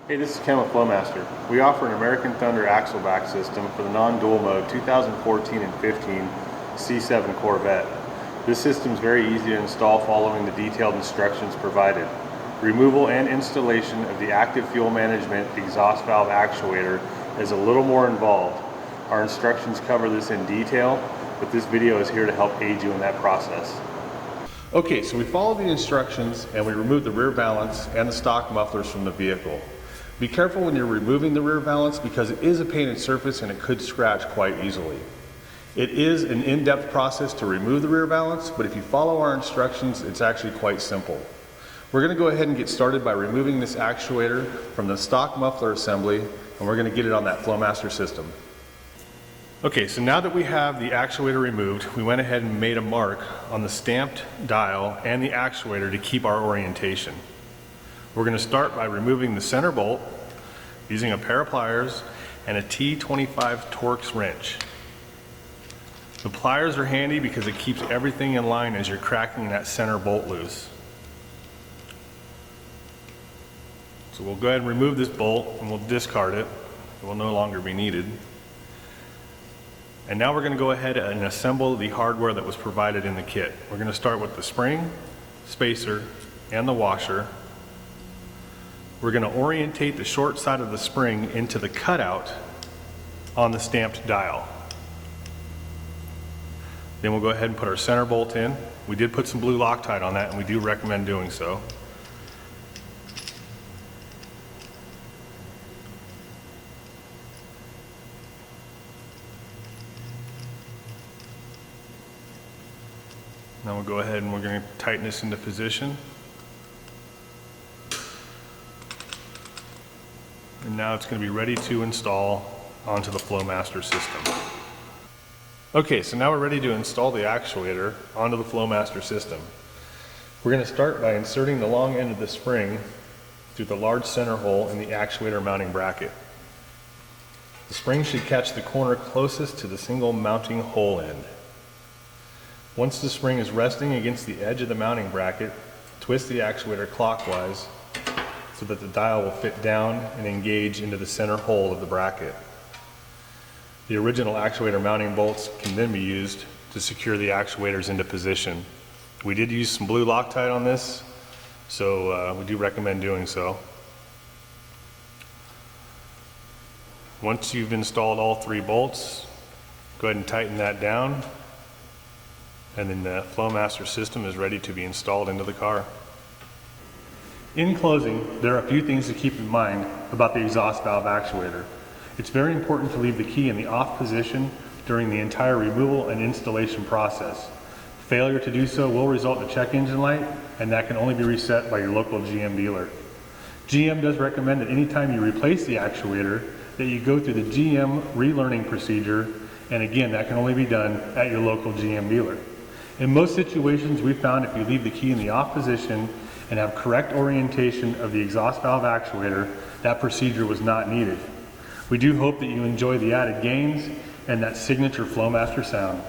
Hey, this is Ken with Flowmaster. We offer an American Thunder axle back system for the non-dual mode 2014 and 15 C7 Corvette. This system is very easy to install following the detailed instructions provided. Removal and installation of the active fuel management exhaust valve actuator is a little more involved. Our instructions cover this in detail, but this video is here to help aid you in that process. Okay, so we followed the instructions and we removed the rear valance and the stock mufflers from the vehicle. Be careful when you're removing the rear valance because it is a painted surface and it could scratch quite easily. It is an in-depth process to remove the rear valance, but if you follow our instructions, it's actually quite simple. We're going to go ahead and get started by removing this actuator from the stock muffler assembly, and we're going to get it on that Flowmaster system. Okay, so now that we have the actuator removed, we went ahead and made a mark on the stamped dial and the actuator to keep our orientation. We're going to start by removing the center bolt using a pair of pliers and a T25 Torx wrench. The pliers are handy because it keeps everything in line as you're cracking that center bolt loose. So we'll go ahead and remove this bolt and we'll discard it. It will no longer be needed. And now we're going to go ahead and assemble the hardware that was provided in the kit. We're going to start with the spring, spacer, and the washer. We're going to orientate the short side of the spring into the cutout on the stamped dial. Then we'll go ahead and put our center bolt in. We did put some blue Loctite on that and we do recommend doing so. Now we'll go ahead and we're going to tighten this into position. And now it's going to be ready to install onto the Flowmaster system. Okay, so now we're ready to install the actuator onto the Flowmaster system. We're going to start by inserting the long end of the spring through the large center hole in the actuator mounting bracket. The spring should catch the corner closest to the single mounting hole end. Once the spring is resting against the edge of the mounting bracket, twist the actuator clockwise so that the dial will fit down and engage into the center hole of the bracket. The original actuator mounting bolts can then be used to secure the actuators into position. We did use some blue Loctite on this, so we do recommend doing so. Once you've installed all three bolts, go ahead and tighten that down, and then the Flowmaster system is ready to be installed into the car. In closing, there are a few things to keep in mind about the exhaust valve actuator. It's very important to leave the key in the off position during the entire removal and installation process. Failure to do so will result in a check engine light, and that can only be reset by your local GM dealer. GM does recommend that anytime you replace the actuator, that you go through the GM relearning procedure, and again, that can only be done at your local GM dealer. In most situations, we found if you leave the key in the off position and have correct orientation of the exhaust valve actuator, that procedure was not needed. We do hope that you enjoy the added gains and that signature Flowmaster sound.